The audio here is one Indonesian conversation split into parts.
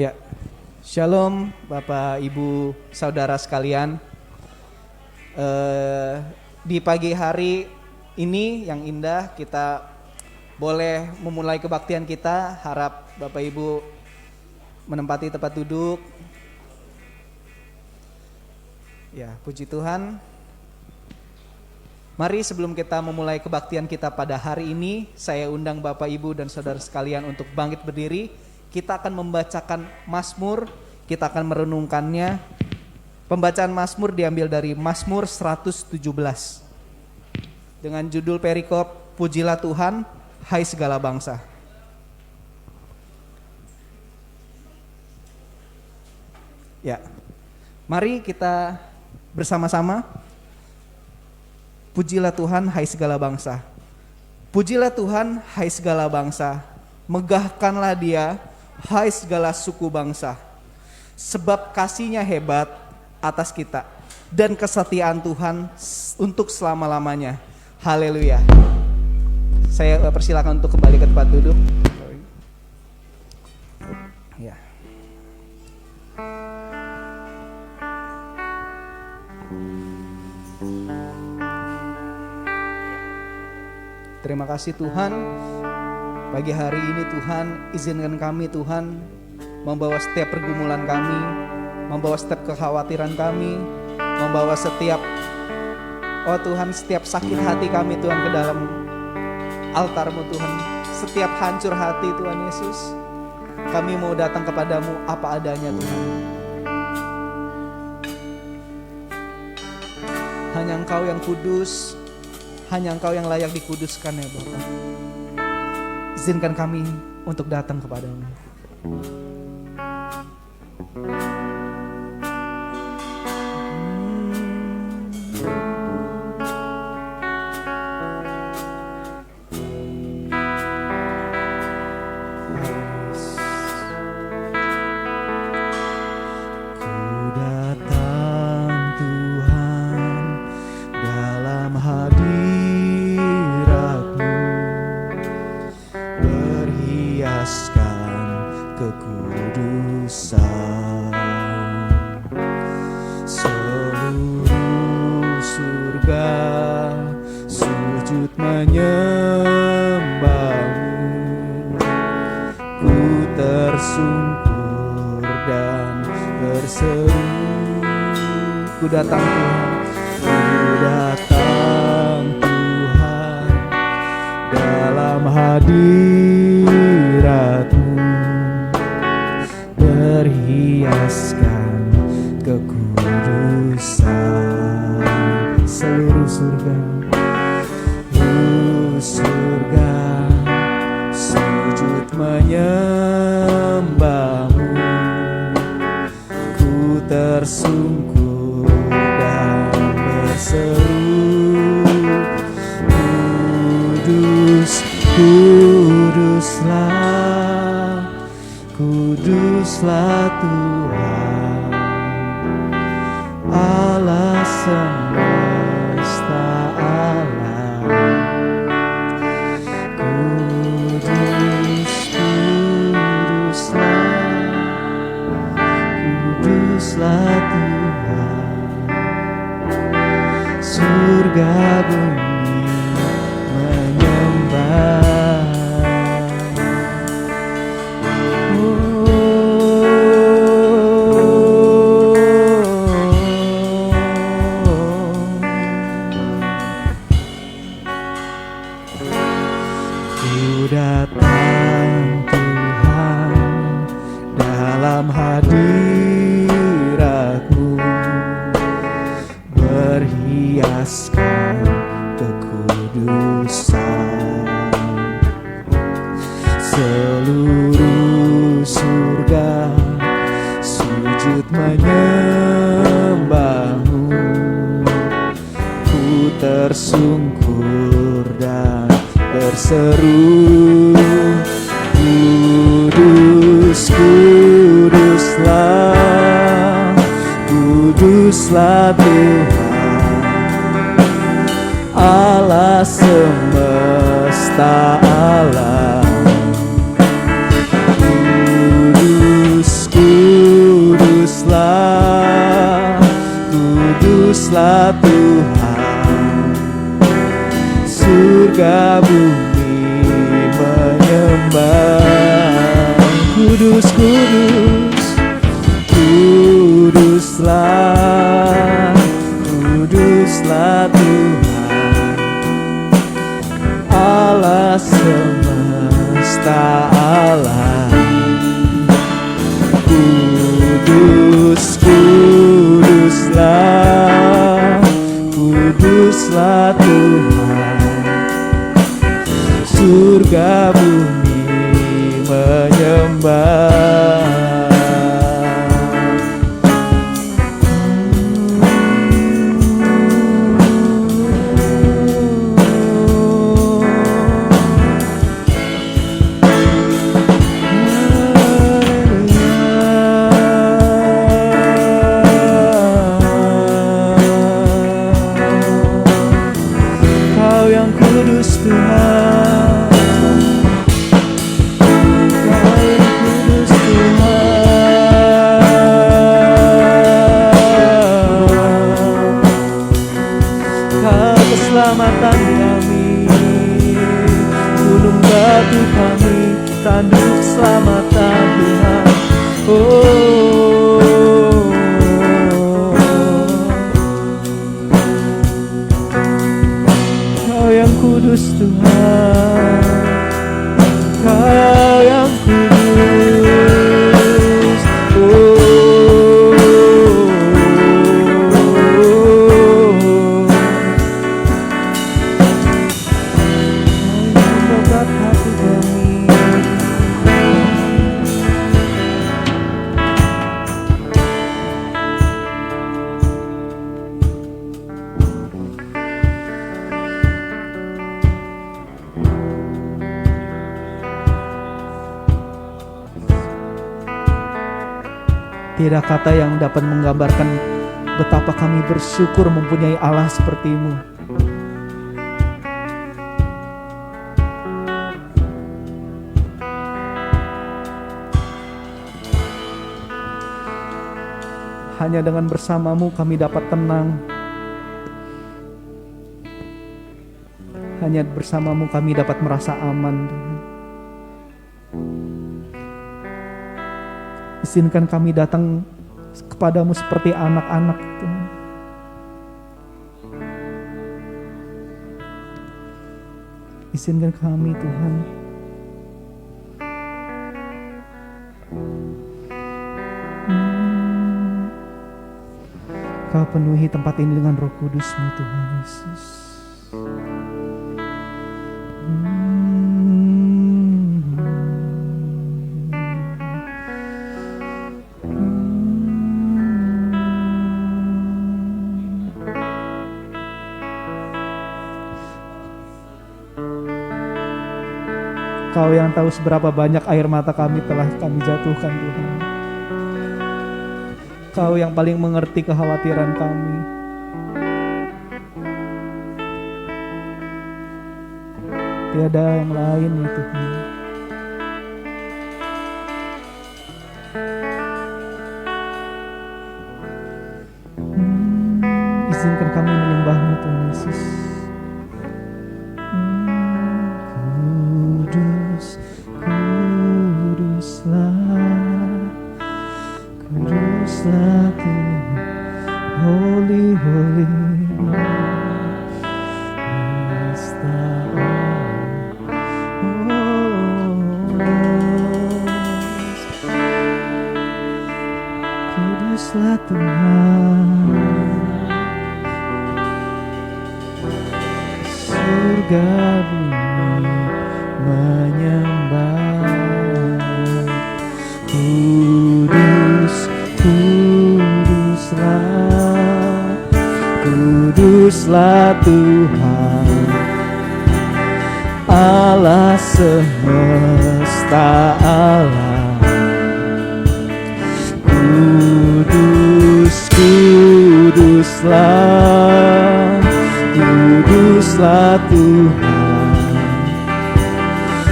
Ya, Shalom Bapak Ibu Saudara sekalian. Di pagi hari ini yang indah kita boleh memulai kebaktian kita. Harap Bapak Ibu menempati tempat duduk. Ya, puji Tuhan. Mari sebelum kita memulai kebaktian kita pada hari ini, saya undang Bapak Ibu dan Saudara sekalian untuk bangkit berdiri. Kita akan membacakan Mazmur, kita akan merenungkannya. Pembacaan Mazmur diambil dari Mazmur 117 dengan judul perikop Pujilah Tuhan, hai segala bangsa. Ya, mari kita bersama-sama pujilah Tuhan, hai segala bangsa. Pujilah Tuhan, hai segala bangsa. Megahkanlah Dia, hai segala suku bangsa. Sebab kasih-Nya hebat atas kita dan kesetiaan Tuhan untuk selama-lamanya. Haleluya. Saya persilakan untuk kembali ke tempat duduk. Ya. Terima kasih Tuhan. Pagi hari ini Tuhan, izinkan kami Tuhan membawa setiap pergumulan kami, membawa setiap kekhawatiran kami, membawa setiap setiap sakit hati kami Tuhan ke dalam altar-Mu Tuhan. Setiap hancur hati Tuhan Yesus, kami mau datang kepadamu apa adanya Tuhan. Hanya Engkau yang kudus, hanya Engkau yang layak dikuduskan ya Bapak. Izinkan kami untuk datang kepadamu. Ku datang Tuhan dalam hadirat-Mu, berhiaskan kekudusan. Seluruh surga sujud menyembah-Mu. Ku tersungkur berseru, kudus, kuduslah Tuhan, Allah semesta alam. Kuduslah Tuhan, surga bumi menyembah. Ku datang Tuhan dalam hadirat-Mu, berhiaskan kekudusan. Seluruh surga sujud menyembah-Mu. Ku tersungkur dan berseru, kudus, kuduslah Tuhan, Allah semesta alam. Kudus, surga bumi menyembah. Kudus, kudus, kuduslah, kuduslah Tuhan Allah semesta alam. Kudus, kuduslah, kuduslah Tuhan, surga bumi menyembah. Keselamatan kami, gunung batu kami, tanduk keselamatan Tuhan. Kau yang kudus Tuhan, Kau yang kudus. Tidak kata yang dapat menggambarkan betapa kami bersyukur mempunyai Allah seperti-Mu. Hanya dengan bersama-Mu kami dapat tenang. Hanya bersama-Mu kami dapat merasa aman, Tuhan. Izinkan kami datang kepadamu seperti anak-anak, Tuhan. Izinkan kami, Tuhan, Kau penuhi tempat ini dengan Roh Kudus-Mu, Tuhan Yesus. Kau yang tahu seberapa banyak air mata kami telah kami jatuhkan, Tuhan. Kau yang paling mengerti kekhawatiran kami. Tiada yang lain ya Tuhan. Izinkan kami menyembah-Mu, Tuhan Yesus. Holy, holy, is Thou. Kuduslah Tuhan, surga bumi menyembah. Kudus, kuduslah, kuduslah Tuhan Allah semesta alam. Kudus, kuduslah, kuduslah Tuhan,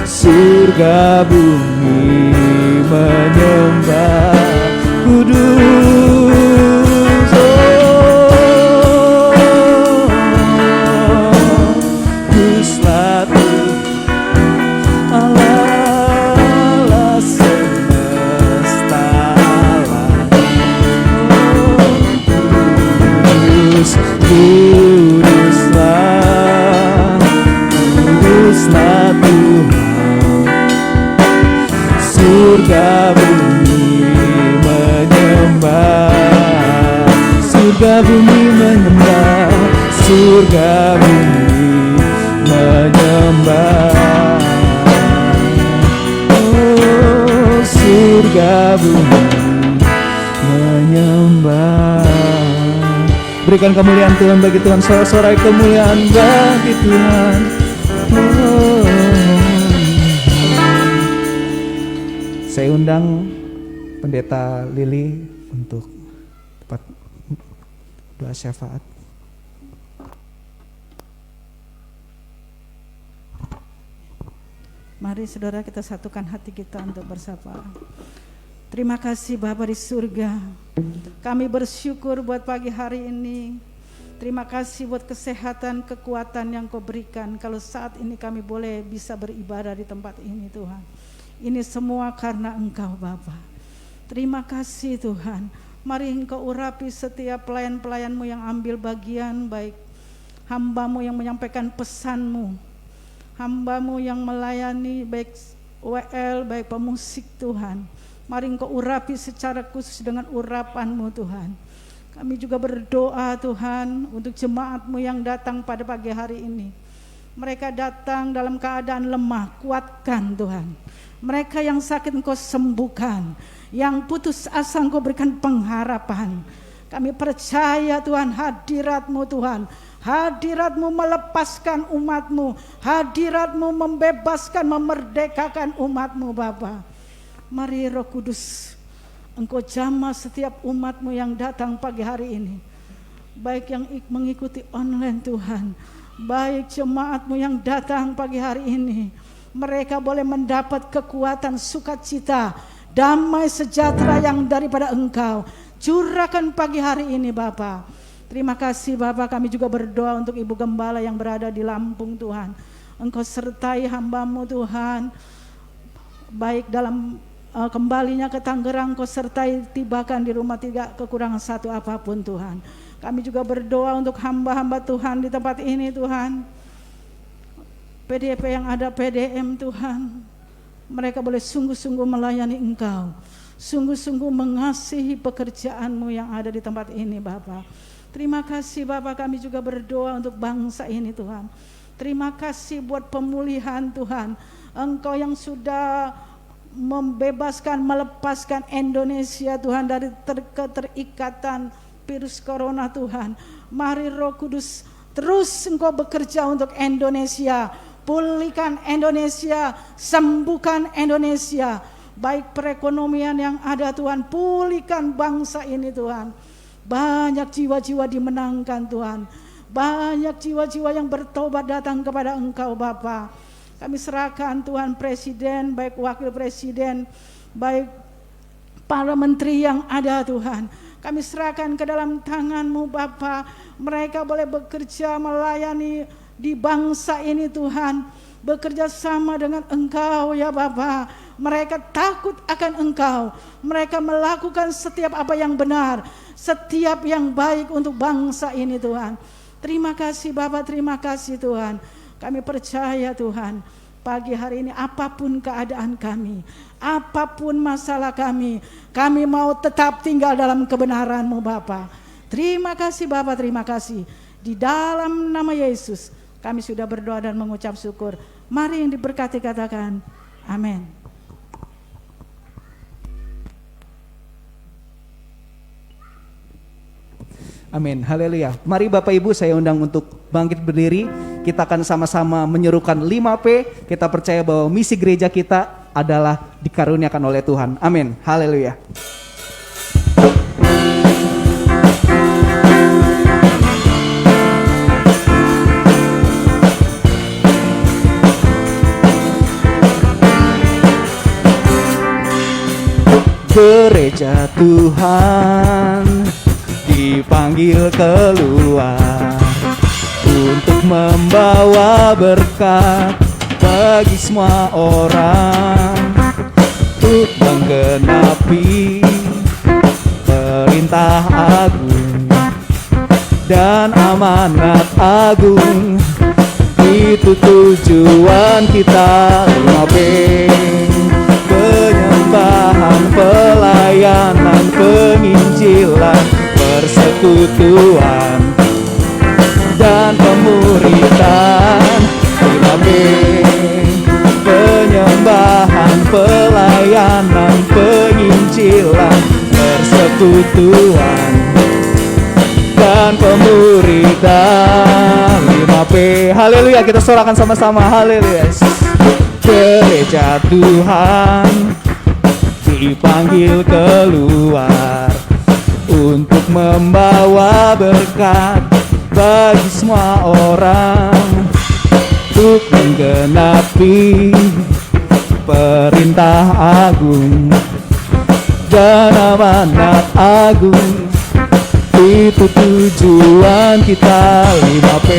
surga bumi menyembah. Kudus, kuduslah surga bumi menyembah, surga bumi menyembah, surga bumi menyembah. Oh, surga bumi menyembah. Berikan kemuliaan Tuhan bagi Tuhan, sorak-sorai kemuliaan bagi Tuhan. Oh. Saya undang Pendeta Lili untuk tempat doa syafaat. Mari saudara kita satukan hati kita untuk bersapa. Terima kasih Bapa di surga. Kami bersyukur buat pagi hari ini. Terima kasih buat kesehatan, kekuatan yang Kau berikan. Kalau saat ini kami boleh bisa beribadah di tempat ini Tuhan. Ini semua karena Engkau Bapa. Terima kasih Tuhan. Mari Engkau urapi setiap pelayan-pelayan-Mu yang ambil bagian, baik hamba-Mu yang menyampaikan pesan-Mu, hamba-Mu yang melayani, baik WL, baik pemusik Tuhan. Mari Engkau urapi secara khusus dengan urapan-Mu Tuhan. Kami juga berdoa Tuhan untuk jemaat-Mu yang datang pada pagi hari ini. Mereka datang dalam keadaan lemah, kuatkan Tuhan. Mereka yang sakit Engkau sembuhkan, yang putus asa Engkau berikan pengharapan. Kami percaya Tuhan, hadirat-Mu Tuhan, hadirat-Mu melepaskan umat-Mu, hadirat-Mu membebaskan, memerdekakan umat-Mu Bapa. Mari Roh Kudus, Engkau jamah setiap umat-Mu yang datang pagi hari ini, baik yang mengikuti online Tuhan, baik jemaat-Mu yang datang pagi hari ini. Mereka boleh mendapat kekuatan, sukacita, damai sejahtera yang daripada Engkau. Curahkan pagi hari ini Bapa. Terima kasih Bapa, kami juga berdoa untuk Ibu Gembala yang berada di Lampung Tuhan. Engkau sertai hamba-Mu Tuhan, baik dalam kembalinya ke Tangerang, Kau sertai tibakan di rumah tidak kekurangan satu apapun Tuhan. Kami juga berdoa untuk hamba-hamba Tuhan di tempat ini Tuhan. PDP yang ada, PDM Tuhan, mereka boleh sungguh-sungguh melayani Engkau, sungguh-sungguh mengasihi pekerjaan-Mu yang ada di tempat ini Bapa. Terima kasih Bapa, kami juga berdoa untuk bangsa ini Tuhan. Terima kasih buat pemulihan Tuhan. Engkau yang sudah membebaskan, melepaskan Indonesia Tuhan dari keterikatan virus corona Tuhan. Mari Roh Kudus terus Engkau bekerja untuk Indonesia. Pulihkan Indonesia, sembuhkan Indonesia, baik perekonomian yang ada Tuhan, pulihkan bangsa ini Tuhan. Banyak jiwa-jiwa dimenangkan Tuhan, banyak jiwa-jiwa yang bertobat datang kepada Engkau Bapa. Kami serahkan Tuhan Presiden, baik Wakil Presiden, baik para menteri yang ada Tuhan. Kami serahkan ke dalam tangan-Mu Bapa. Mereka boleh bekerja melayani di bangsa ini Tuhan, bekerja sama dengan Engkau ya Bapa. Mereka takut akan Engkau, mereka melakukan setiap apa yang benar, setiap yang baik untuk bangsa ini Tuhan. Terima kasih Bapa, terima kasih Tuhan. Kami percaya Tuhan, pagi hari ini apapun keadaan kami, apapun masalah kami mau tetap tinggal dalam kebenaran-Mu Bapa. Terima kasih Bapa, terima kasih. Di dalam nama Yesus kami sudah berdoa dan mengucap syukur. Mari yang diberkati katakan amin. Amin, haleluya. Mari Bapak Ibu saya undang untuk bangkit berdiri. Kita akan sama-sama menyerukan 5P. Kita percaya bahwa misi gereja kita adalah dikaruniakan oleh Tuhan. Amin, haleluya. Gereja Tuhan dipanggil keluar untuk membawa berkat bagi semua orang, untuk menggenapi perintah agung dan amanat agung. Itu tujuan kita, 5P, penyembah penginjilan, persekutuan dan pemuridan. 5B, penyembahan, pelayanan, penginjilan, persekutuan dan pemuridan. 5P, haleluya, kita sorakan sama-sama, haleluya. Gereja Tuhan dipanggil keluar untuk membawa berkat bagi semua orang, untuk menggenapi perintah agung dan amanat agung. Itu tujuan kita. 5P,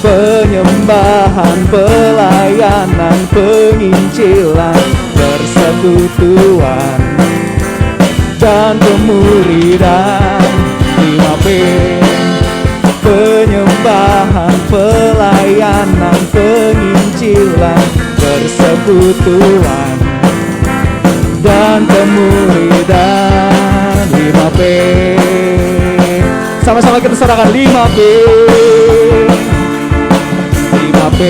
penyembahan, pelayanan, penginjilan, persekutuan dan pemuridan. 5P, penyembahan, pelayanan, penginjilan, persekutuan dan pemuridan. 5P, sama-sama kita serahkan. 5P, 5P,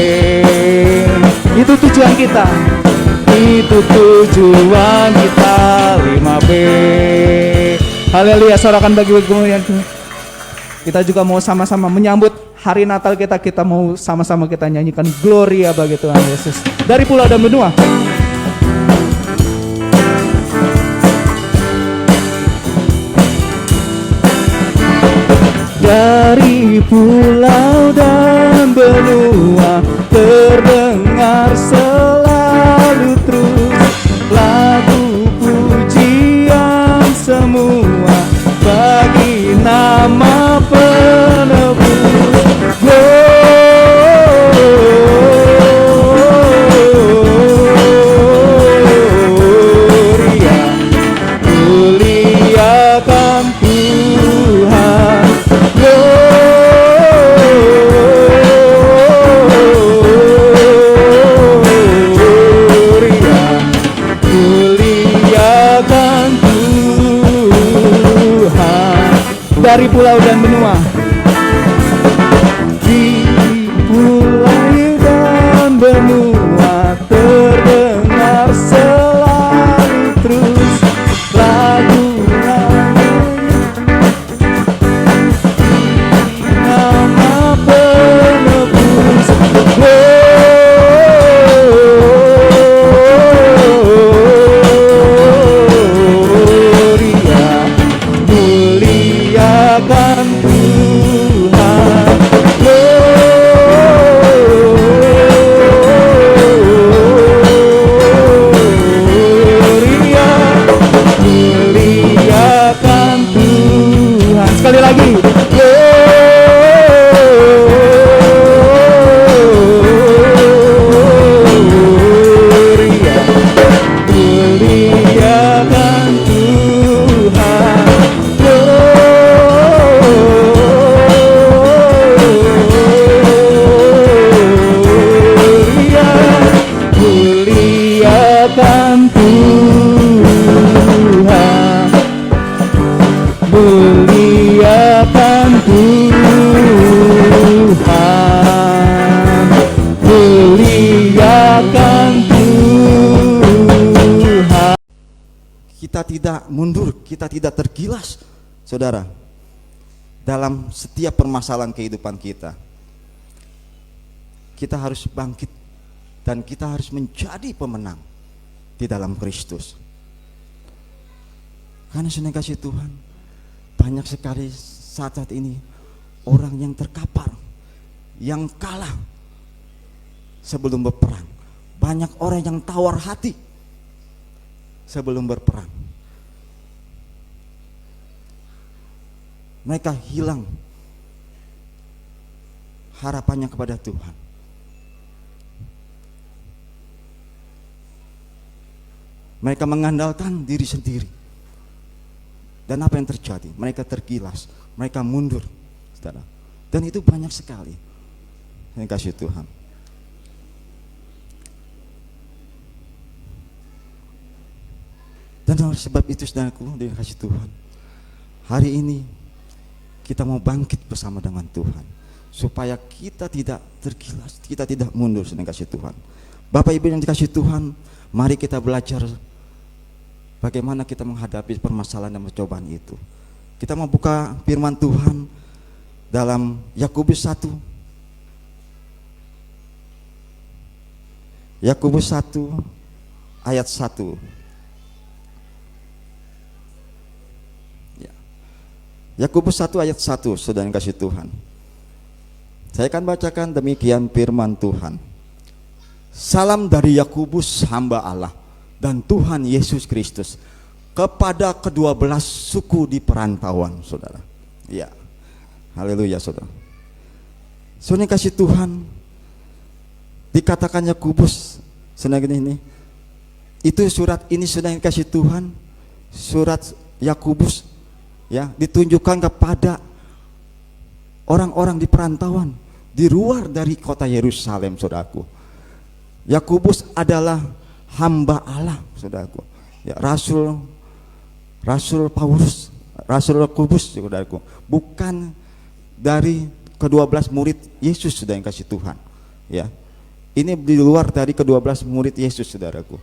itu tujuan kita, itu tujuan kita. 5P, haleluya. Sorakan bagi kemuliaan. Kita juga mau sama-sama menyambut hari Natal kita. Kita mau sama-sama kita nyanyikan Gloria bagi Tuhan Yesus dari pulau dan benua. Dari pulau dan benua terdengar selalu terus lagu pujian semua bagi nama penebus. Gloria, muliakan Tuhan. Gloria, muliakan Tuhan. Dari pulau dan benua, di pulau dan benua terdengar selalu terus lagu nama penebus. Gloria, muliakan Tuhan. Gloria, muliakan Tuhan. Sekali lagi. Gloria, muliakan Tuhan. Gloria, muliakan Tuhan. Muliakan Tuhan. Muliakan Tuhan. Kita tidak mundur, kita tidak tergilas, saudara, dalam setiap permasalahan kehidupan kita. Kita harus bangkit dan kita harus menjadi pemenang di dalam Kristus. Karena sudah kasih Tuhan, banyak sekali saat ini orang yang terkapar, yang kalah sebelum berperang. Banyak orang yang tawar hati sebelum berperang. Mereka hilang harapannya kepada Tuhan. Mereka mengandalkan diri sendiri. Dan apa yang terjadi? Mereka tergilas, mereka mundur, saudara. Dan itu banyak sekali. Yang kasih Tuhan. Dan oleh sebab itu saudaraku dikasih Tuhan, hari ini kita mau bangkit bersama dengan Tuhan supaya kita tidak tergilas, kita tidak mundur dengan kasih Tuhan. Bapak Ibu yang dikasih Tuhan, mari kita belajar bagaimana kita menghadapi permasalahan dan pencobaan itu. Kita mau buka firman Tuhan dalam Yakobus 1. Yakobus 1 ayat 1. Yakobus 1 ayat 1, saudara yang kasih Tuhan. Saya akan bacakan demikian firman Tuhan. Salam dari Yakobus hamba Allah dan Tuhan Yesus Kristus kepada ke-12 suku di perantauan, saudara. Ya, haleluya, saudara. Saudara yang kasih Tuhan, dikatakan Yakobus, saudara ini, itu surat ini saudara yang kasih Tuhan, surat Yakobus, ya, ditunjukkan kepada orang-orang di perantauan di luar dari kota Yerusalem, saudaraku. Yakobus adalah hamba Allah, saudaraku. Ya, Rasul Paulus, Rasul Yakobus, saudaraku, bukan dari ke-12 murid Yesus, saudara yang kasih Tuhan. Ya, ini di luar dari ke-12 murid Yesus, saudaraku.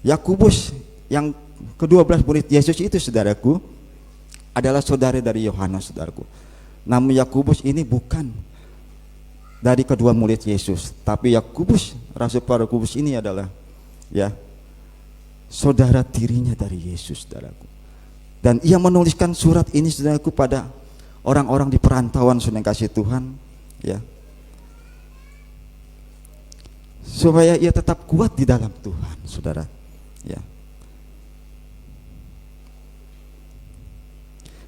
Yakobus yang ke-12 murid Yesus itu, saudaraku, adalah saudara dari Yohanes, saudaraku. Namun Yakobus ini bukan dari kedua murid Yesus, tapi Yakobus, Rasul Yakobus ini adalah, ya, saudara tirinya dari Yesus, saudaraku. Dan ia menuliskan surat ini, saudaraku, pada orang-orang di perantauan, saudara yang kasih Tuhan, ya, supaya ia tetap kuat di dalam Tuhan, saudara. Ya,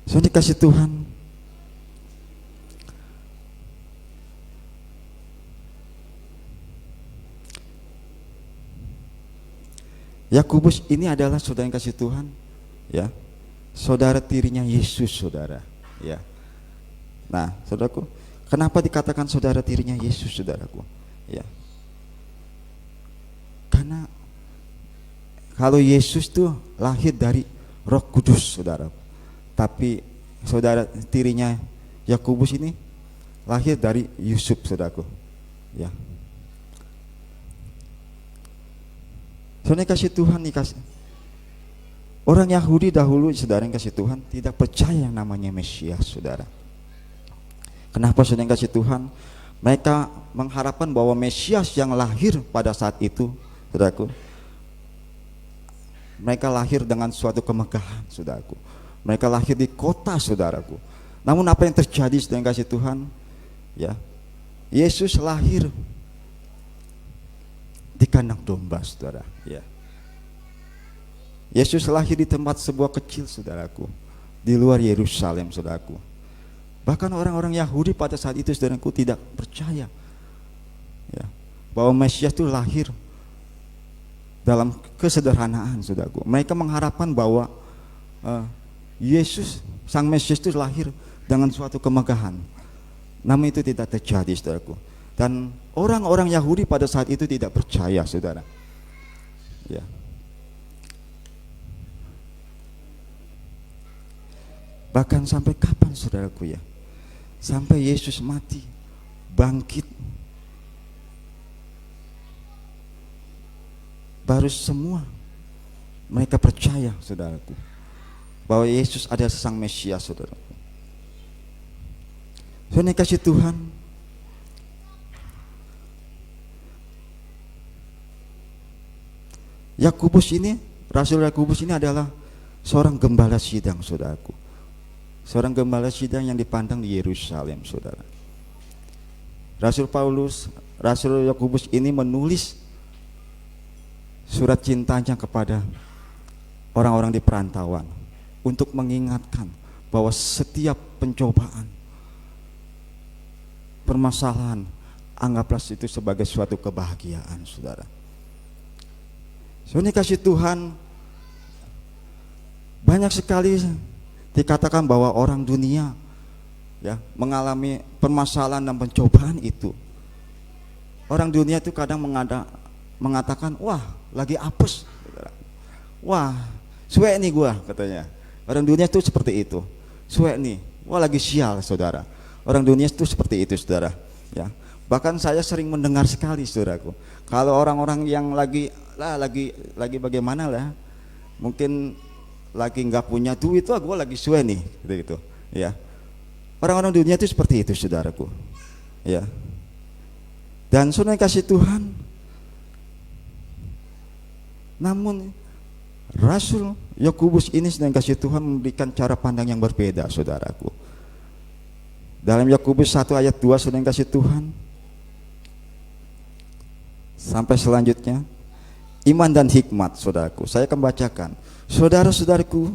saudara dikasih Tuhan, Yakobus ini adalah saudara yang kasih Tuhan, ya, saudara tirinya Yesus, saudara. Ya, nah, saudaraku, kenapa dikatakan saudara tirinya Yesus, saudaraku? Ya, karena kalau Yesus tuh lahir dari Roh Kudus, saudara. Tapi saudara tirinya Yakobus ini lahir dari Yusuf, saudaraku. Ya. Soalnya kasih Tuhan dikasih. Orang Yahudi dahulu, saudara yang kasih Tuhan, tidak percaya yang namanya Mesias, saudara. Kenapa, saudara yang kasih Tuhan? Mereka mengharapkan bahwa Mesias yang lahir pada saat itu, saudaraku, mereka lahir dengan suatu kemegahan, saudaraku. Mereka lahir di kota, saudaraku. Namun apa yang terjadi, saudara yang kasih Tuhan? Ya, Yesus lahir di kandang domba, saudara. Ya, Yesus lahir di tempat sebuah kecil, saudaraku, di luar Yerusalem, saudaraku. Bahkan orang-orang Yahudi pada saat itu, saudaraku, tidak percaya, ya, bahwa Mesias itu lahir dalam kesederhanaan, saudaraku. Mereka mengharapkan bahwa Yesus, Sang Mesias itu lahir dengan suatu kemegahan. Namun itu tidak terjadi, saudaraku. Dan orang-orang Yahudi pada saat itu tidak percaya, saudara. Ya. Bahkan sampai kapan, saudaraku, ya? Sampai Yesus mati, bangkit, baru semua mereka percaya, saudaraku, bahwa Yesus adalah Sang Mesias, saudaraku. Saudara kasih Tuhan, Yakobus ini, Rasul Yakobus ini adalah seorang gembala sidang, saudaraku. Seorang gembala sidang yang dipandang di Yerusalem, saudara. Rasul Paulus, Rasul Yakobus ini menulis surat cintanya kepada orang-orang di perantauan untuk mengingatkan bahwa setiap pencobaan, permasalahan, anggaplah itu sebagai suatu kebahagiaan, saudara. Soalnya kasih Tuhan, banyak sekali dikatakan bahwa orang dunia, ya, mengalami permasalahan dan pencobaan itu. Orang dunia itu kadang mengatakan, wah, lagi apes, saudara. Wah, suek nih gua katanya. Orang dunia tuh seperti itu. Suek nih. Wah, lagi sial, saudara. Orang dunia itu seperti itu, saudara. Ya. Bahkan saya sering mendengar sekali, saudaraku. Kalau orang-orang yang lagi bagaimana lah, mungkin lagi nggak punya duit, wah gua lagi suek nih, gitu. Ya. Orang-orang dunia itu seperti itu, saudaraku. Ya. Dan saudara kasih Tuhan. Namun Rasul Yakobus ini sedang kasih Tuhan memberikan cara pandang yang berbeda, saudaraku. Dalam Yakobus 1 ayat 2 sedang kasih Tuhan. Sampai selanjutnya, iman dan hikmat, saudaraku. Saya akan bacakan. Saudara-saudaraku,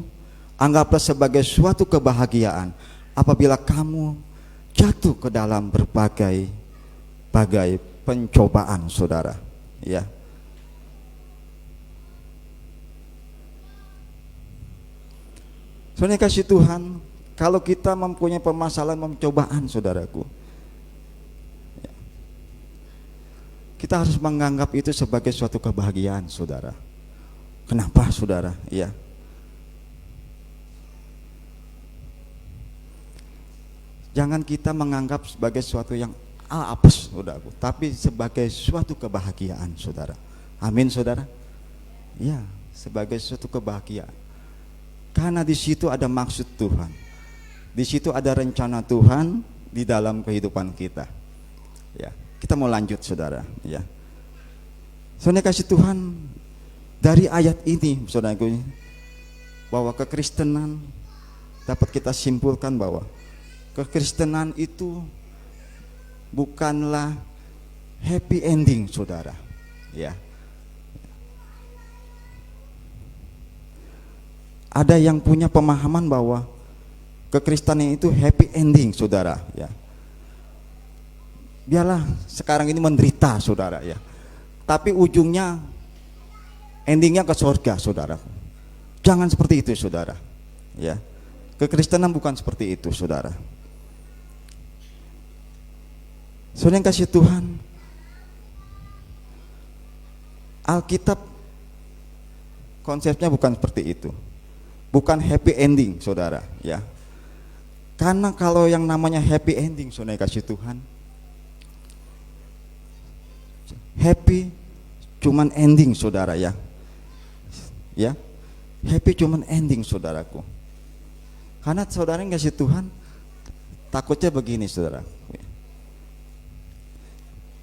anggaplah sebagai suatu kebahagiaan apabila kamu jatuh ke dalam berbagai pencobaan, saudara. Ya. Soalnya kasih Tuhan, kalau kita mempunyai permasalahan pencobaan, saudaraku, ya, kita harus menganggap itu sebagai suatu kebahagiaan, saudara. Kenapa, saudara? Ya. Jangan kita menganggap sebagai suatu yang apes, saudaraku, tapi sebagai suatu kebahagiaan, saudara. Amin, saudara. Ya, sebagai suatu kebahagiaan. Karena di situ ada maksud Tuhan, di situ ada rencana Tuhan di dalam kehidupan kita. Ya, kita mau lanjut, saudara. Ya, soalnya kasih Tuhan dari ayat ini, saudaraku, bahwa kekristenan dapat kita simpulkan bahwa kekristenan itu bukanlah happy ending, saudara. Ya. Ada yang punya pemahaman bahwa kekristenan itu happy ending, saudara, ya. Biarlah sekarang ini menderita, saudara, ya. Tapi ujungnya endingnya ke surga, saudara. Jangan seperti itu, saudara. Ya. Kekristenan bukan seperti itu, saudara. Saudara yang kasih Tuhan, Alkitab konsepnya bukan seperti itu. Bukan happy ending, saudara, ya. Karena kalau yang namanya happy ending, saudara kasih Tuhan, happy cuman ending, saudara, ya. Ya. Happy cuman ending, saudaraku. Karena saudara yang kasih Tuhan, takutnya begini, saudara.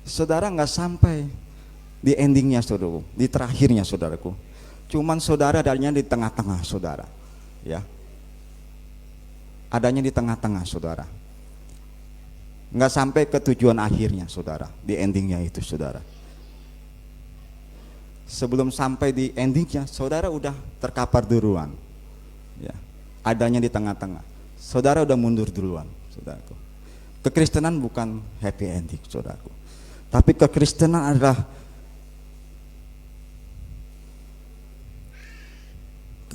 Saudara nggak sampai di endingnya, saudaraku, di terakhirnya, saudaraku. Cuman saudara adanya di tengah-tengah, saudara. Ya, adanya di tengah-tengah, saudara. Nggak sampai ke tujuan akhirnya, saudara, di endingnya itu, saudara. Sebelum sampai di endingnya, saudara udah terkapar duluan. Ya, adanya di tengah-tengah. Saudara udah mundur duluan, saudaraku. Kekristenan bukan happy ending, saudaraku. Tapi kekristenan adalah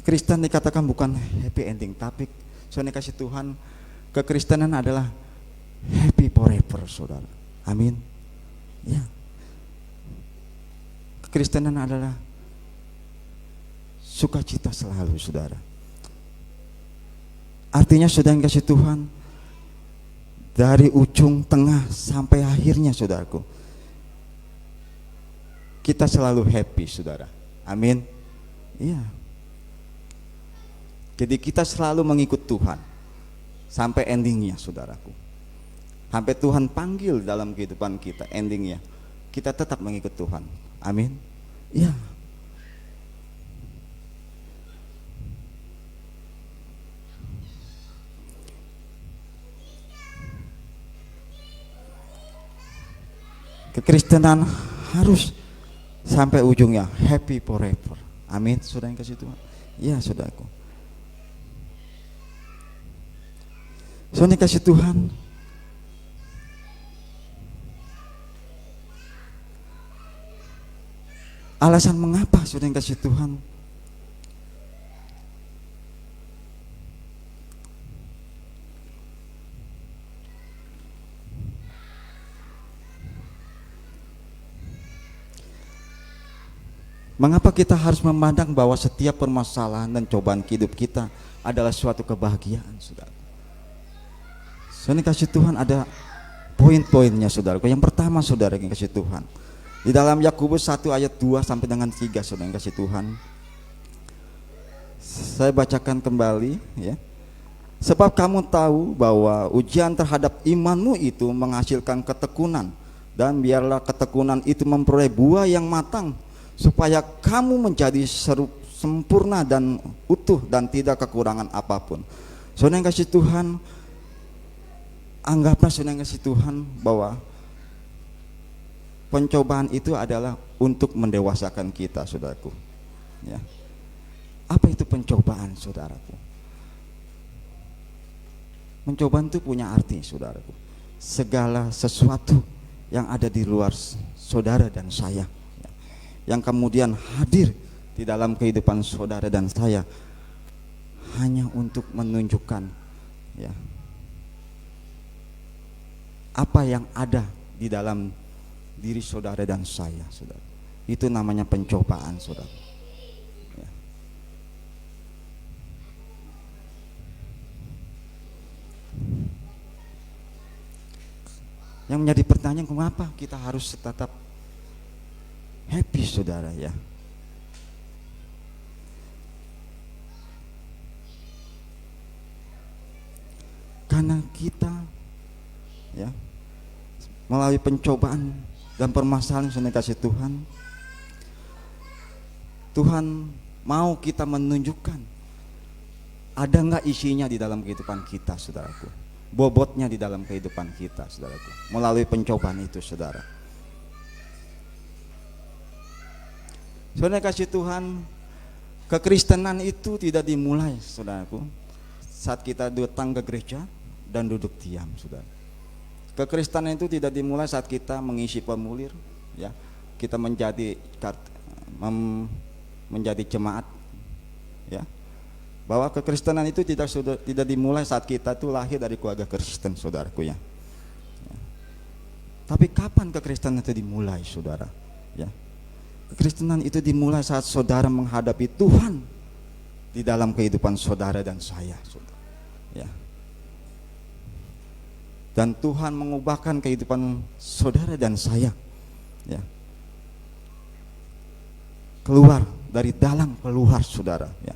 Kristen dikatakan bukan happy ending, tapi soalnya kasih Tuhan, kekristenan adalah happy forever, saudara. Amin. Ya. Kekristenan adalah sukacita selalu, saudara. Artinya saudara yang kasih Tuhan, dari ujung, tengah sampai akhirnya, saudaraku, kita selalu happy, saudara. Amin. Iya. Jadi kita selalu mengikut Tuhan sampai endingnya, saudaraku. Sampai Tuhan panggil dalam kehidupan kita, endingnya kita tetap mengikut Tuhan. Amin. Ya. Kekristenan harus sampai ujungnya happy forever. Amin. Saudara yang kasih Tuhan. Ya, saudaraku. Soalnya kasih Tuhan, alasan mengapa saudara yang kasih Tuhan Mengapa kita harus memandang bahwa setiap permasalahan dan cobaan hidup kita adalah suatu kebahagiaan, saudara? Soalnya kasih Tuhan ada poin-poinnya, saudara. Yang pertama, saudara yang kasih Tuhan, di dalam Yakobus 1 ayat 2 sampai dengan 3, saudara yang kasih Tuhan, saya bacakan kembali ya. Sebab kamu tahu bahwa ujian terhadap imanmu itu menghasilkan ketekunan, dan biarlah ketekunan itu memperoleh buah yang matang, supaya kamu menjadi sempurna dan utuh dan tidak kekurangan apapun. Saudara yang kasih Tuhan, anggaplah saudara yang kasih Tuhan bahwa pencobaan itu adalah untuk mendewasakan kita, saudaraku. Ya. Apa itu pencobaan, saudaraku? Pencobaan itu punya arti, saudaraku. Segala sesuatu yang ada di luar saudara dan saya, ya, yang kemudian hadir di dalam kehidupan saudara dan saya, hanya untuk menunjukkan ya, apa yang ada di dalam diri saudara dan saya, saudara. Itu namanya pencobaan, saudara. Ya. Yang menjadi pertanyaan, kenapa kita harus tetap happy, saudara, ya? Karena kita ya melalui pencobaan dan permasalahan yang dikasih Tuhan, Tuhan mau kita menunjukkan ada nggak isinya di dalam kehidupan kita, saudaraku, bobotnya di dalam kehidupan kita, saudaraku, melalui pencobaan itu, saudara. Saudara kasih Tuhan, kekristenan itu tidak dimulai, saudaraku, saat kita datang ke gereja dan duduk diam, saudara. Kekristenan itu tidak dimulai saat kita mengisi formulir, ya, kita menjadi jemaat, ya. Bahwa kekristenan itu tidak dimulai saat kita tuh lahir dari keluarga Kristen, saudaraku, ya. Ya. Tapi kapan kekristenan itu dimulai, saudara? Ya. Kekristenan itu dimulai saat saudara menghadapi Tuhan di dalam kehidupan saudara dan saya, saudara. Ya. Dan Tuhan mengubahkan kehidupan saudara dan saya, ya, keluar dari dalam keluar, saudara, ya.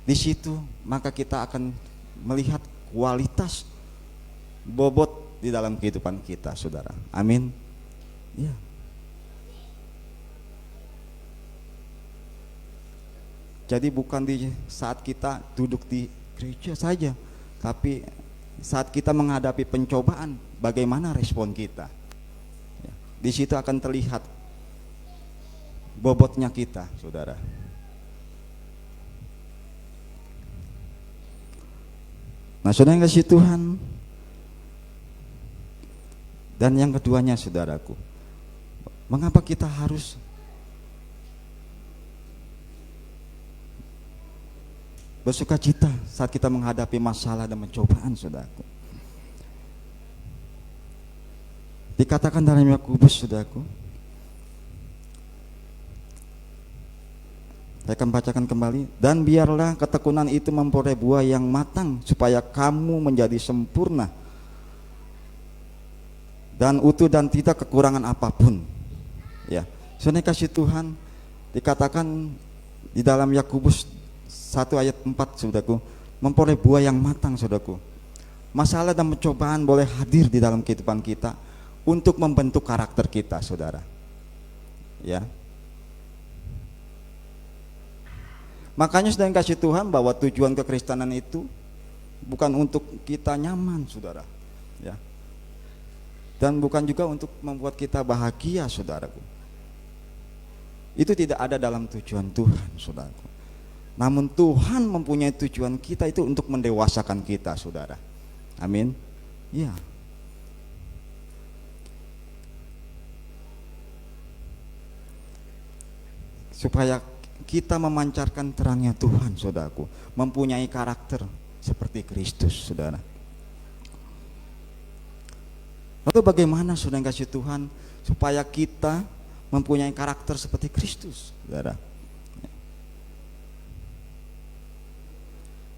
Di situ maka kita akan melihat kualitas bobot di dalam kehidupan kita, saudara. Amin. Ya. Jadi bukan di saat kita duduk di gereja saja, tapi saat kita menghadapi pencobaan, bagaimana respon kita. Ya. Di situ akan terlihat bobotnya kita, saudara. Nah, saudara yang kasih Tuhan, dan yang keduanya, saudaraku, mengapa kita harus bersuka cita saat kita menghadapi masalah dan pencobaan, saudaraku? Dikatakan dalam Yakobus, saudaraku, saya akan bacakan kembali. Dan biarlah ketekunan itu memperoleh buah yang matang, supaya kamu menjadi sempurna dan utuh dan tidak kekurangan apapun. Ya, saudara kasih Tuhan, dikatakan di dalam Yakobus 1 ayat 4, saudaraku, memperoleh buah yang matang, saudaraku. Masalah dan pencobaan boleh hadir di dalam kehidupan kita untuk membentuk karakter kita, saudara. Ya. Makanya saudara yang kasih Tuhan, bahwa tujuan kekristenan itu bukan untuk kita nyaman, saudara, ya, dan bukan juga untuk membuat kita bahagia, saudaraku. Itu tidak ada dalam tujuan Tuhan, saudaraku. Namun Tuhan mempunyai tujuan kita itu untuk mendewasakan kita, saudara. Amin. Ya. Supaya kita memancarkan terangnya Tuhan, saudaraku, mempunyai karakter seperti Kristus, saudara. Lalu bagaimana, saudara yang kasih Tuhan, supaya kita mempunyai karakter seperti Kristus, saudara.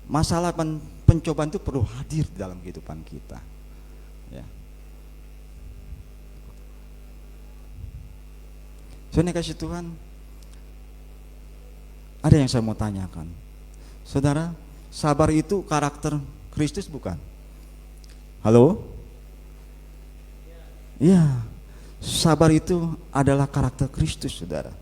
Masalah pencobaan itu perlu hadir di dalam kehidupan kita, ya. Saudara kasih Tuhan, ada yang saya mau tanyakan, saudara. Sabar itu karakter Kristus bukan? Halo? Iya, sabar itu adalah karakter Kristus, saudara.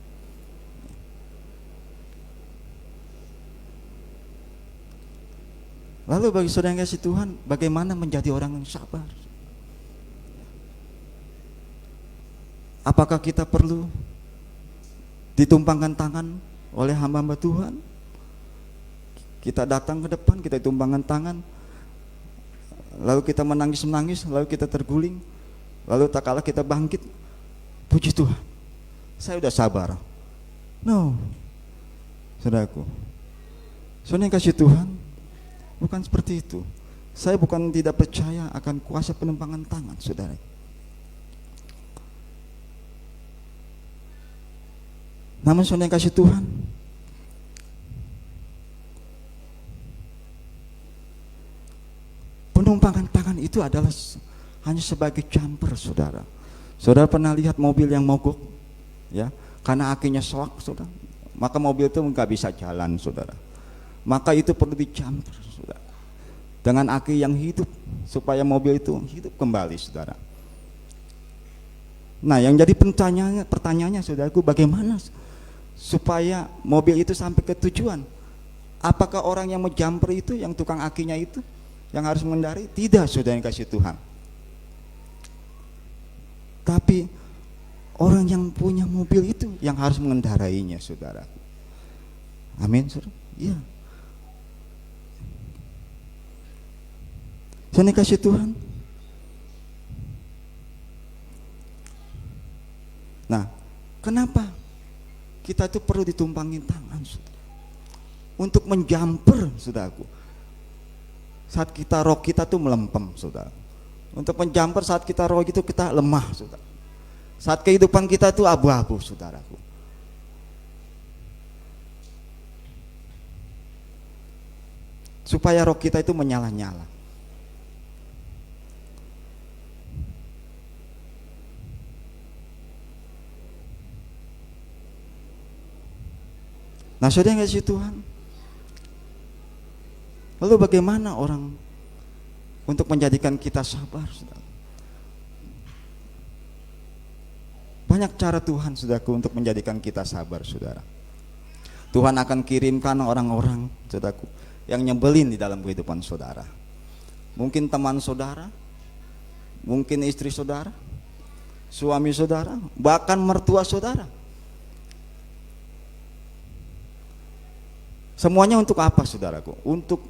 Lalu bagi saudara yang kasih Tuhan, bagaimana menjadi orang yang sabar? Apakah kita perlu ditumpangkan tangan oleh hamba-hamba Tuhan? Kita datang ke depan, kita tumpangkan tangan, lalu kita menangis-menangis, lalu kita terguling, lalu tak kalah kita bangkit, puji Tuhan, saya udah sabar. No, saudaraku, saudara yang kasih Tuhan, bukan seperti itu. Saya bukan tidak percaya akan kuasa penumpangan tangan, saudara. Namun saudara yang kasih Tuhan, penumpangan tangan itu adalah hanya sebagai jumper, saudara. Saudara pernah lihat mobil yang mogok, ya, karena akinya soak, saudara, maka mobil itu nggak bisa jalan, saudara. Maka itu perlu dijumper, saudara, dengan aki yang hidup supaya mobil itu hidup kembali, saudara. Nah, yang jadi pertanyaannya, saudaraku, bagaimana supaya mobil itu sampai ke tujuan? Apakah orang yang mau jumper itu, yang tukang akinya itu yang harus mengendari? Tidak, saudara yang kasih Tuhan. Tapi orang yang punya mobil itu yang harus mengendarainya, saudara. Amin, saudara. Iya. Saudara yang kasih Tuhan. Nah, kenapa kita itu perlu ditumpangin tangan, saudara? Untuk menjumper, saudaraku. Saat kita roh kita tuh melempem, saudara. Untuk menjumper saat kita roh itu kita lemah, saudara. Saat kehidupan kita tuh abu-abu, saudaraku. Supaya roh kita itu menyala-nyala. Nah, saudara yang kasih Tuhan, lalu bagaimana orang untuk menjadikan kita sabar, saudara? Banyak cara Tuhan, saudaraku, untuk menjadikan kita sabar, saudara. Tuhan akan kirimkan orang-orang, saudaraku, yang nyebelin di dalam kehidupan saudara. Mungkin teman saudara, mungkin istri saudara, suami saudara, bahkan mertua saudara. Semuanya untuk apa, saudaraku? Untuk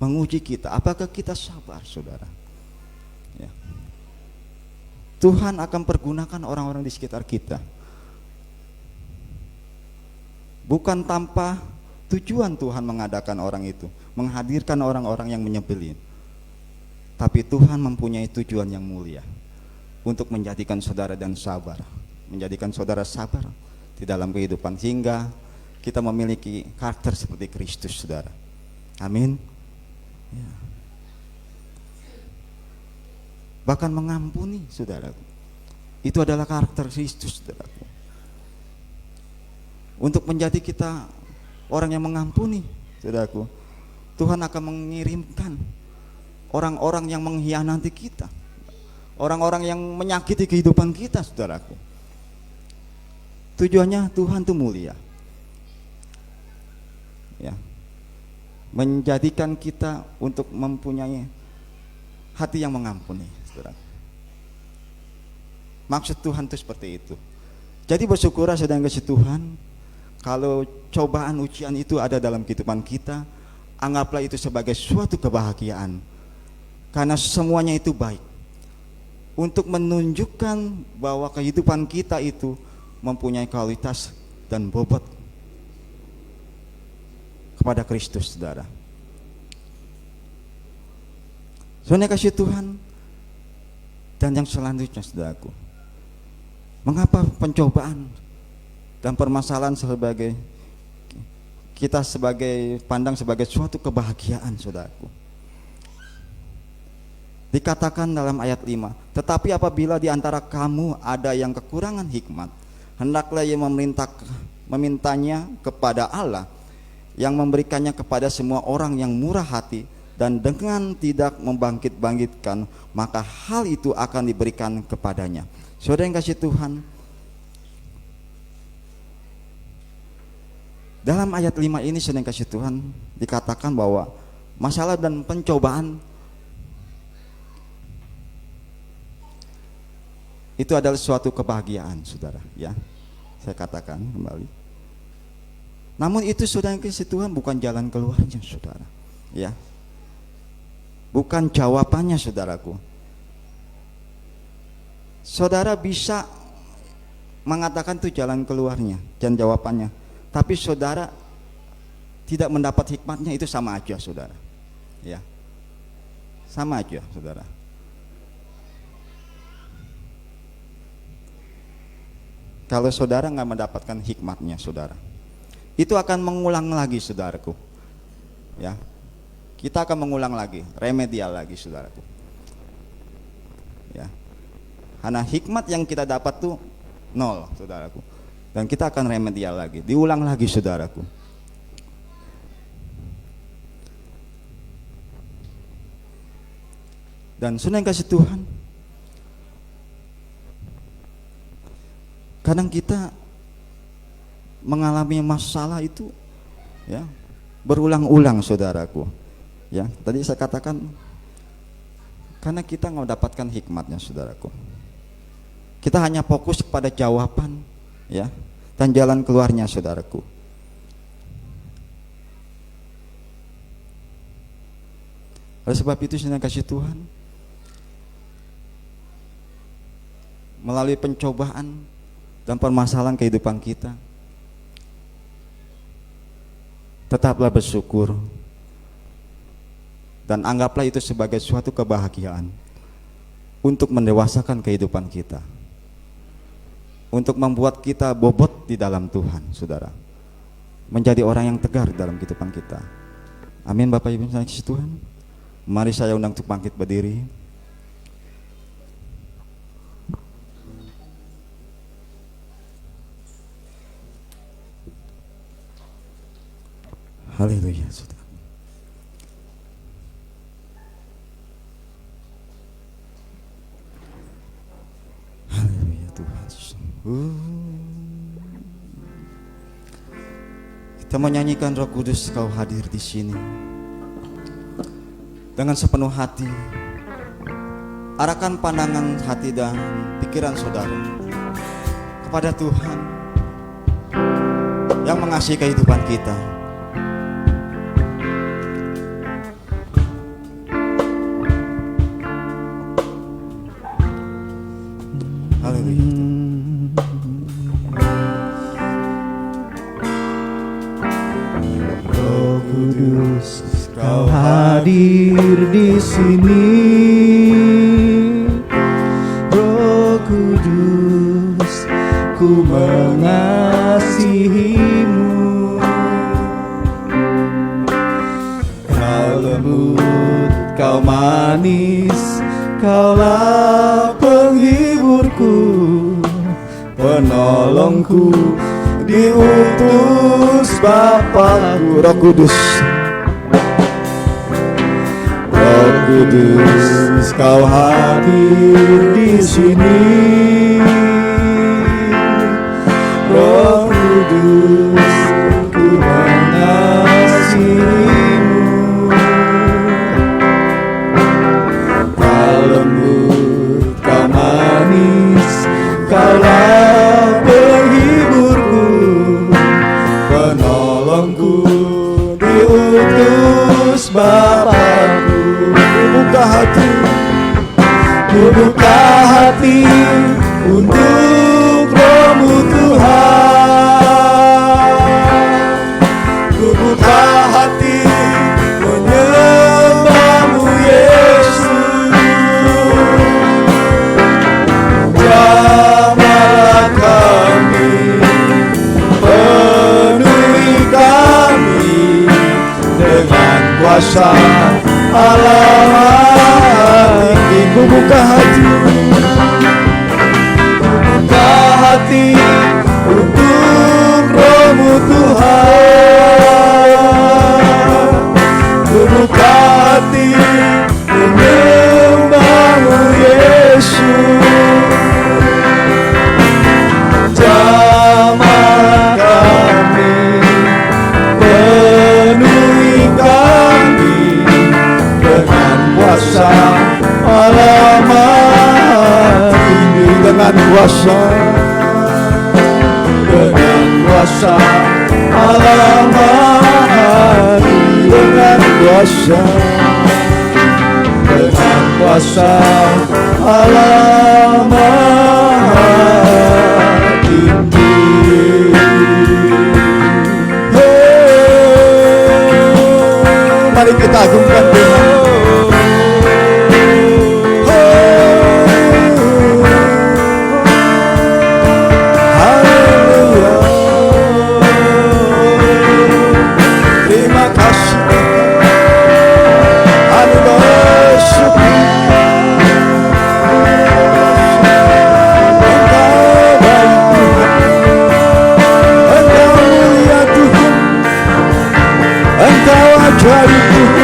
menguji kita, apakah kita sabar, saudara? Ya. Tuhan akan pergunakan orang-orang di sekitar kita. Bukan tanpa tujuan Tuhan mengadakan orang itu, menghadirkan orang-orang yang menyebelin. Tapi Tuhan mempunyai tujuan yang mulia untuk menjadikan saudara dan sabar, menjadikan saudara sabar di dalam kehidupan, sehingga kita memiliki karakter seperti Kristus, saudara. Amin. Ya. Bahkan mengampuni, saudaraku, itu adalah karakter Kristus, saudaraku. Untuk menjadi kita orang yang mengampuni, saudaraku, Tuhan akan mengirimkan orang-orang yang mengkhianati kita, orang-orang yang menyakiti kehidupan kita, saudaraku. Tujuannya Tuhan itu mulia, ya, menjadikan kita untuk mempunyai hati yang mengampuni, saudara. Maksud Tuhan itu seperti itu. Jadi bersyukurlah, saudara yang kasih Tuhan, kalau cobaan ujian itu ada dalam kehidupan kita, anggaplah itu sebagai suatu kebahagiaan, karena semuanya itu baik untuk menunjukkan bahwa kehidupan kita itu mempunyai kualitas dan bobot kepada Kristus, saudara. Soalnya kasih Tuhan. Dan yang selanjutnya, saudaraku, Mengapa pencobaan dan permasalahan kita pandang sebagai suatu kebahagiaan, saudaraku? Dikatakan dalam ayat 5, tetapi apabila di antara kamu ada yang kekurangan hikmat, hendaklah ia memintanya kepada Allah yang memberikannya kepada semua orang yang murah hati dan dengan tidak membangkit-bangkitkan, maka hal itu akan diberikan kepadanya. Saudara yang kasih Tuhan, dalam ayat 5 ini, saudara yang kasih Tuhan, dikatakan bahwa masalah dan pencobaan itu adalah suatu kebahagiaan, saudara, ya. Saya katakan kembali. Namun itu, saudara yang kasih Tuhan, bukan jalan keluarnya, saudara, ya. Bukan jawabannya, saudaraku. Saudara bisa mengatakan itu jalan keluarnya dan jawabannya, tapi saudara tidak mendapat hikmatnya, itu sama aja, saudara, ya. Sama aja, saudara. Kalau saudara nggak mendapatkan hikmatnya, saudara, itu akan mengulang lagi, saudaraku, ya. Kita akan mengulang lagi, remedial lagi, saudaraku, ya. Karena hikmat yang kita dapat tuh nol, saudaraku, dan kita akan remedial lagi, diulang lagi, saudaraku. Dan saudara yang kasih Tuhan, kadang kita mengalami masalah itu, ya, berulang-ulang, saudaraku, ya. Tadi saya katakan karena kita nggak mendapatkan hikmatnya, saudaraku. Kita hanya fokus kepada jawaban, ya, dan jalan keluarnya, saudaraku. Oleh sebab itu, saudara kasih Tuhan, melalui pencobaan dan permasalahan kehidupan kita, tetaplah bersyukur dan anggaplah itu sebagai suatu kebahagiaan untuk mendewasakan kehidupan kita, untuk membuat kita bobot di dalam Tuhan, saudara, menjadi orang yang tegar dalam kehidupan kita. Amin. Bapak Ibu yang kasih Tuhan, mari saya undang untuk bangkit berdiri. Haleluya, saudara. Haleluya Tuhan. Kita menyanyikan Roh Kudus, Kau hadir di sini. Dengan sepenuh hati, arahkan pandangan hati dan pikiran saudara kepada Tuhan yang mengasihi kehidupan kita. Roh Kudus, Kau hadir di sini. Roh Kudus, ku mengasihimu. Kau lembut, Kau manis, Kaulah penghiburku, penolongku, diutus Bapakku. Roh Kudus, Roh Kudus, Kau hadir di sini. Roh Kudus, ku mengasihimu. Kau lembut, Kau manis, Kaulah penghiburku, penolongku, diutus Bapakku. Ku buka hati untuk Roh-Mu Tuhan. kuasa Allah tinggi. Ku buka hati, buka hati untuk Roh-Mu Tuhan. Ku buka hati menyembah-Mu Yesus. Jamah kami, penuhi kami dengan kuasa Allah Maha Tinggi. Dengan kuasa, dengan kuasa Allah Maha Tinggi. Dengan kuasa, dengan kuasa Allah Maha Tinggi. Mari kita agungkan Tuhan. Haleluya. Terima kasih. Kami bersyukur. Engkau baik Tuhan. Engkau mulia Tuhan. Engkau ajaib Tuhan.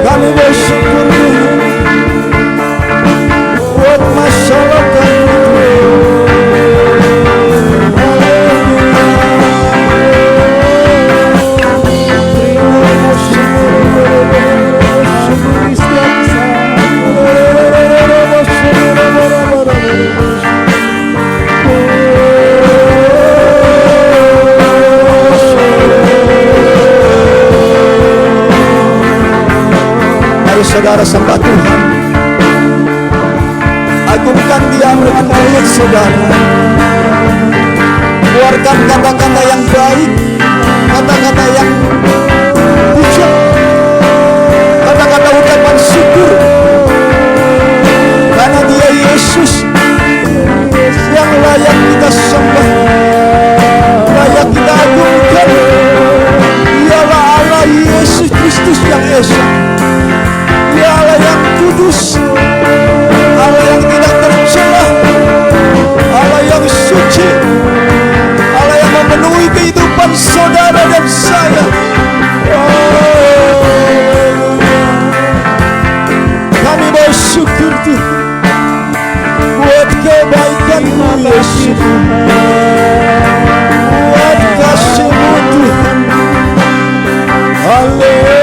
Kami bersyukur Tuhan buat masyarakat saudara sembah Tuhan. Agungkan Dia dengan mulut saudara. Keluarkan kata-kata yang baik, kata-kata yang puji, kata-kata ucapan syukur, karena Dia Yesus yang layak kita sembah, layak kita agungkan. Dialah Allah Yesus Kristus yang esa. Dia Allah yang kudus, Allah yang tidak tercelah, Allah yang suci, Allah yang memenuhi kehidupan saudara dan saya. Kami bersyukur Tuhan buat kebaikan-Mu Yesus, buat kasih-Mu Tuhan. Haleluya.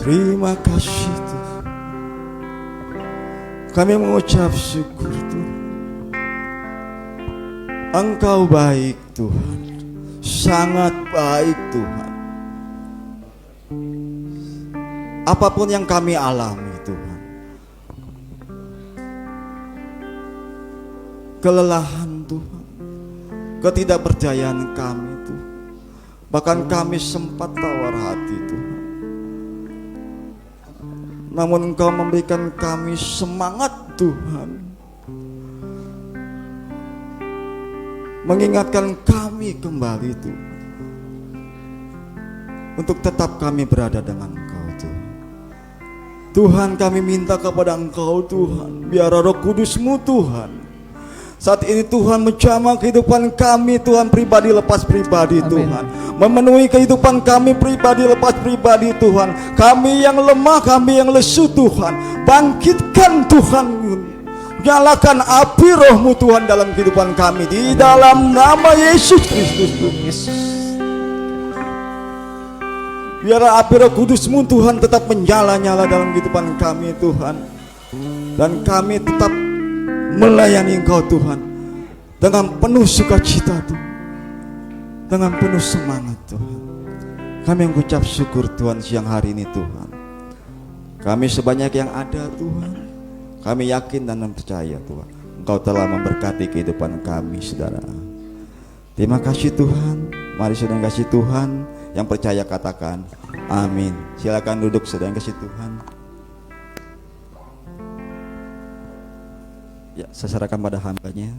Terima kasih Tuhan. Kami mengucap syukur Tuhan. Engkau baik Tuhan, sangat baik Tuhan. Apapun yang kami alami Tuhan, kelelahan Tuhan, ketidakpercayaan kami Tuhan, bahkan kami sempat tawar hati Tuhan, namun Engkau memberikan kami semangat Tuhan, mengingatkan kami kembali Tuhan, untuk tetap kami berada dengan Engkau Tuhan. Tuhan, kami minta kepada Engkau Tuhan, biar Roh Kudus-Mu Tuhan saat ini Tuhan menjamah kehidupan kami Tuhan, pribadi lepas pribadi. Amin. Tuhan memenuhi kehidupan kami pribadi lepas pribadi Tuhan. Kami yang lemah, kami yang lesu Tuhan, bangkitkan Tuhan, nyalakan api Roh-Mu Tuhan dalam kehidupan kami, di dalam nama Yesus Kristus. Biar api Roh Kudus-Mu Tuhan tetap menyala-nyala dalam kehidupan kami Tuhan, dan kami tetap melayani Engkau Tuhan dengan penuh sukacita Tuhan. dengan penuh semangat Tuhan. Kami mengucap syukur Tuhan siang hari ini Tuhan. Kami sebanyak yang ada Tuhan, kami yakin dan percaya Tuhan, Engkau telah memberkati kehidupan kami saudara. Terima kasih Tuhan. Mari saudara yang kasih Tuhan, yang percaya katakan amin. Silakan duduk saudara yang kasih Tuhan. Ya, saya serahkan pada hambanya.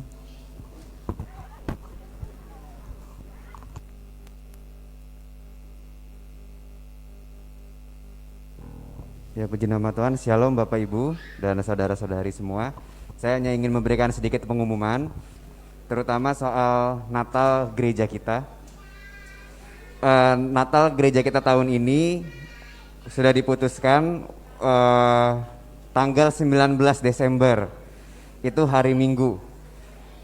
Ya, puji nama Tuhan. Shalom Bapak Ibu dan saudara-saudari semua. Saya hanya ingin memberikan sedikit pengumuman, terutama soal Natal gereja kita. Natal gereja kita tahun ini sudah diputuskan tanggal 19 Desember. Itu hari Minggu.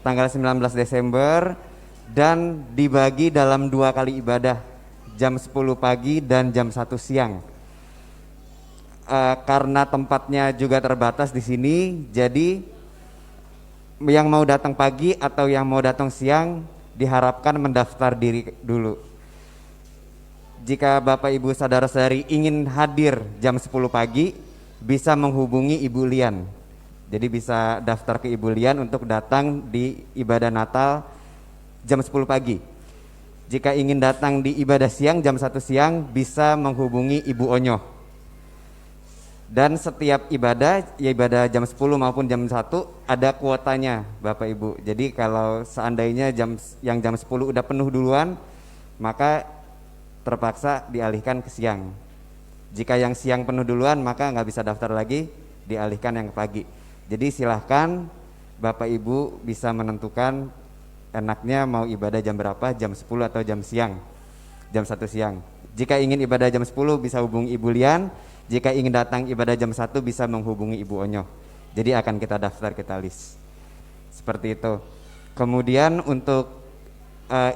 Tanggal 19 Desember dan dibagi dalam 2 kali ibadah, jam 10 pagi dan jam 1 siang. Karena tempatnya juga terbatas di sini, jadi yang mau datang pagi atau yang mau datang siang diharapkan mendaftar diri dulu. Jika Bapak Ibu saudara-saudari ingin hadir jam 10 pagi, bisa menghubungi Ibu Lian. Jadi bisa daftar ke Ibu Lian untuk datang di ibadah Natal jam 10 pagi. Jika ingin datang di ibadah siang jam 1 siang, bisa menghubungi Ibu Onyo. Dan setiap ibadah, ya ibadah jam 10 maupun jam 1 ada kuotanya Bapak Ibu. Jadi kalau seandainya yang jam 10 udah penuh duluan, maka terpaksa dialihkan ke siang. Jika yang siang penuh duluan, maka nggak bisa daftar lagi, dialihkan yang ke pagi. Jadi silahkan Bapak Ibu bisa menentukan enaknya mau ibadah jam berapa, jam 10 atau jam siang, jam 1 siang. Jika ingin ibadah jam 10 bisa hubungi Ibu Lian. Jika ingin datang ibadah jam 1 bisa menghubungi Ibu Onyo. Jadi akan kita daftar, kita list. Seperti itu. Kemudian untuk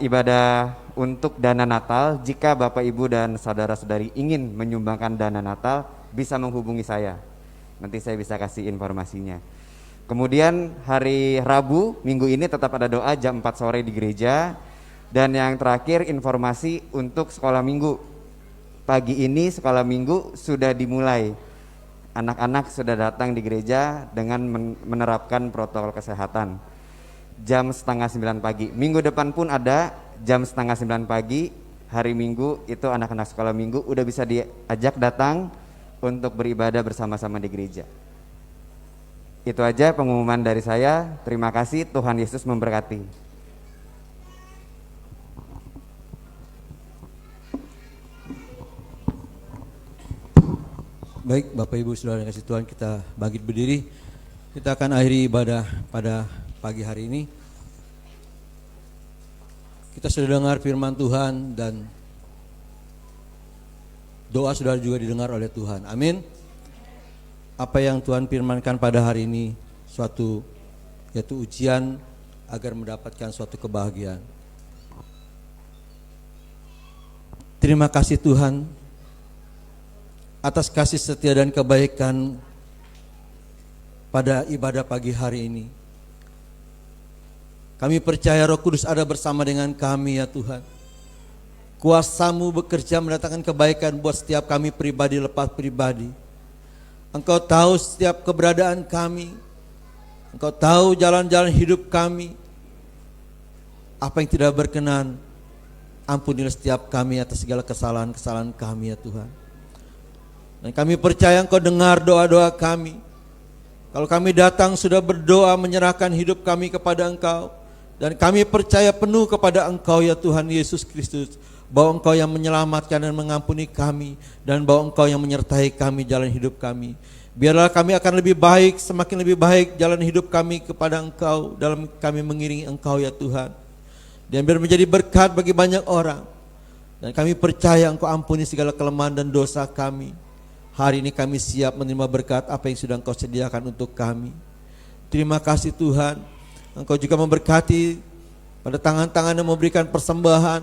ibadah untuk dana Natal, jika Bapak Ibu dan saudara-saudari ingin menyumbangkan dana Natal, bisa menghubungi saya. Nanti saya bisa kasih informasinya. Kemudian hari Rabu minggu ini tetap ada doa jam 4 sore di gereja. Dan yang terakhir informasi untuk sekolah minggu. Pagi ini sekolah minggu sudah dimulai. Anak-anak sudah datang di gereja dengan menerapkan protokol kesehatan. Jam 8:30 pagi. Minggu depan pun ada jam 8:30 pagi. Hari Minggu itu anak-anak sekolah minggu udah bisa diajak datang untuk beribadah bersama-sama di gereja. Itu aja pengumuman dari saya. Terima kasih, Tuhan Yesus memberkati. Baik, Bapak Ibu Saudara yang kasih Tuhan, kita bangkit berdiri. Kita akan akhiri ibadah pada pagi hari ini. Kita sudah dengar firman Tuhan dan doa saudara juga didengar oleh Tuhan. Amin. Apa yang Tuhan firmankan pada hari ini suatu yaitu ujian agar mendapatkan suatu kebahagiaan. Terima kasih Tuhan atas kasih setia dan kebaikan pada ibadah pagi hari ini. Kami percaya Roh Kudus ada bersama dengan kami ya Tuhan. Kuasa-Mu bekerja mendatangkan kebaikan buat setiap kami pribadi lepas pribadi. Engkau tahu setiap keberadaan kami. Engkau tahu jalan-jalan hidup kami. Apa yang tidak berkenan, ampunilah setiap kami atas segala kesalahan-kesalahan kami ya Tuhan. Dan kami percaya Engkau dengar doa-doa kami. Kalau kami datang sudah berdoa menyerahkan hidup kami kepada Engkau. Dan kami percaya penuh kepada Engkau ya Tuhan Yesus Kristus, bahwa Engkau yang menyelamatkan dan mengampuni kami, dan bahwa Engkau yang menyertai kami jalan hidup kami. Biarlah kami akan lebih baik, semakin lebih baik jalan hidup kami kepada Engkau, dalam kami mengiringi Engkau ya Tuhan. Dan biar menjadi berkat bagi banyak orang. Dan kami percaya Engkau ampuni segala kelemahan dan dosa kami. Hari ini kami siap menerima berkat apa yang sudah Engkau sediakan untuk kami. Terima kasih Tuhan. Engkau juga memberkati pada tangan-tangan yang memberikan persembahan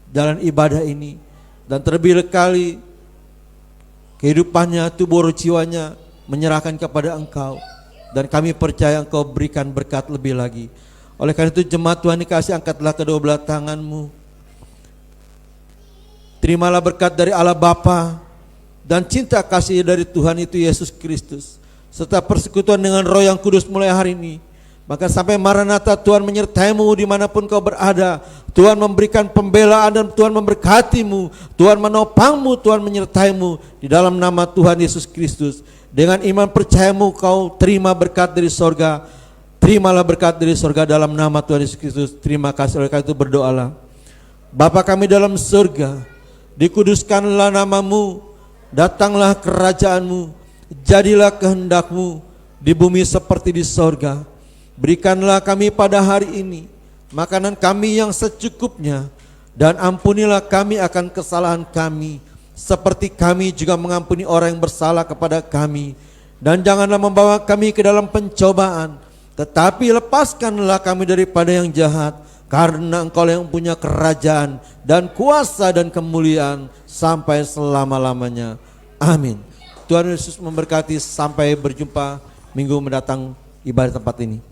dalam ibadah ini. Dan terlebih kali kehidupannya, tubuh roh jiwanya menyerahkan kepada Engkau. Dan kami percaya Engkau berikan berkat lebih lagi. Oleh karena itu jemaat Tuhan dikasih, angkatlah kedua belah tanganmu. Terimalah berkat dari Allah Bapa dan cinta kasih dari Tuhan itu Yesus Kristus, serta persekutuan dengan Roh yang Kudus mulai hari ini. Maka sampai Maranatha Tuhan menyertaimu dimanapun kau berada. Tuhan memberikan pembelaan dan Tuhan memberkatimu. Tuhan menopangmu, Tuhan menyertaimu di dalam nama Tuhan Yesus Kristus. Dengan iman percayamu kau terima berkat dari sorga. Terimalah berkat dari sorga dalam nama Tuhan Yesus Kristus. Terima kasih. Oleh karena itu berdoalah. Bapa kami dalam surga, dikuduskanlah namamu, datanglah kerajaanmu, jadilah kehendakmu di bumi seperti di sorga. Berikanlah kami pada hari ini makanan kami yang secukupnya, dan ampunilah kami akan kesalahan kami, seperti kami juga mengampuni orang yang bersalah kepada kami. Dan janganlah membawa kami ke dalam pencobaan, tetapi lepaskanlah kami daripada yang jahat, karena Engkau yang punya kerajaan dan kuasa dan kemuliaan sampai selama-lamanya. Amin. Tuhan Yesus memberkati, sampai berjumpa minggu mendatang ibadah tempat ini.